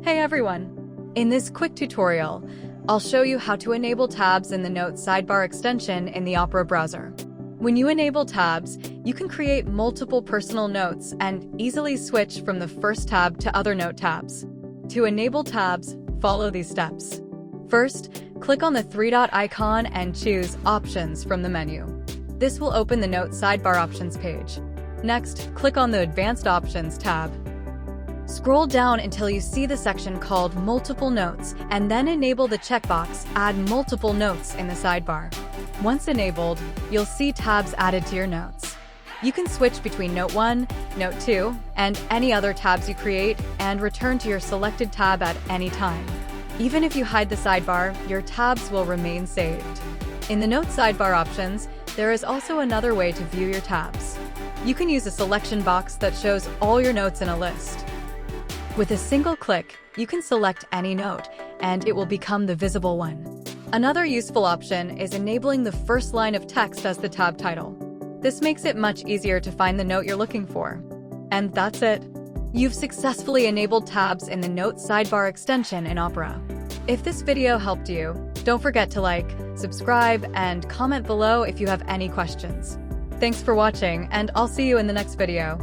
Hey everyone! In this quick tutorial, I'll show you how to enable tabs in the Note Sidebar extension in the Opera browser. When you enable tabs, you can create multiple personal notes and easily switch from the first tab to other note tabs. To enable tabs, follow these steps. First, click on the three-dot icon and choose Options from the menu. This will open the Note Sidebar Options page. Next, click on the Advanced Options tab. Scroll down until you see the section called Multiple Notes, and then enable the checkbox Add Multiple Notes in the sidebar. Once enabled, you'll see tabs added to your notes. You can switch between Note 1, Note 2, and any other tabs you create, and return to your selected tab at any time. Even if you hide the sidebar, your tabs will remain saved. In the Note Sidebar Options, there is also another way to view your tabs. You can use a selection box that shows all your notes in a list. With a single click, you can select any note, and it will become the visible one. Another useful option is enabling the first line of text as the tab title. This makes it much easier to find the note you're looking for. And that's it. You've successfully enabled tabs in the Note Sidebar extension in Opera. If this video helped you, don't forget to like, subscribe, and comment below if you have any questions. Thanks for watching, and I'll see you in the next video.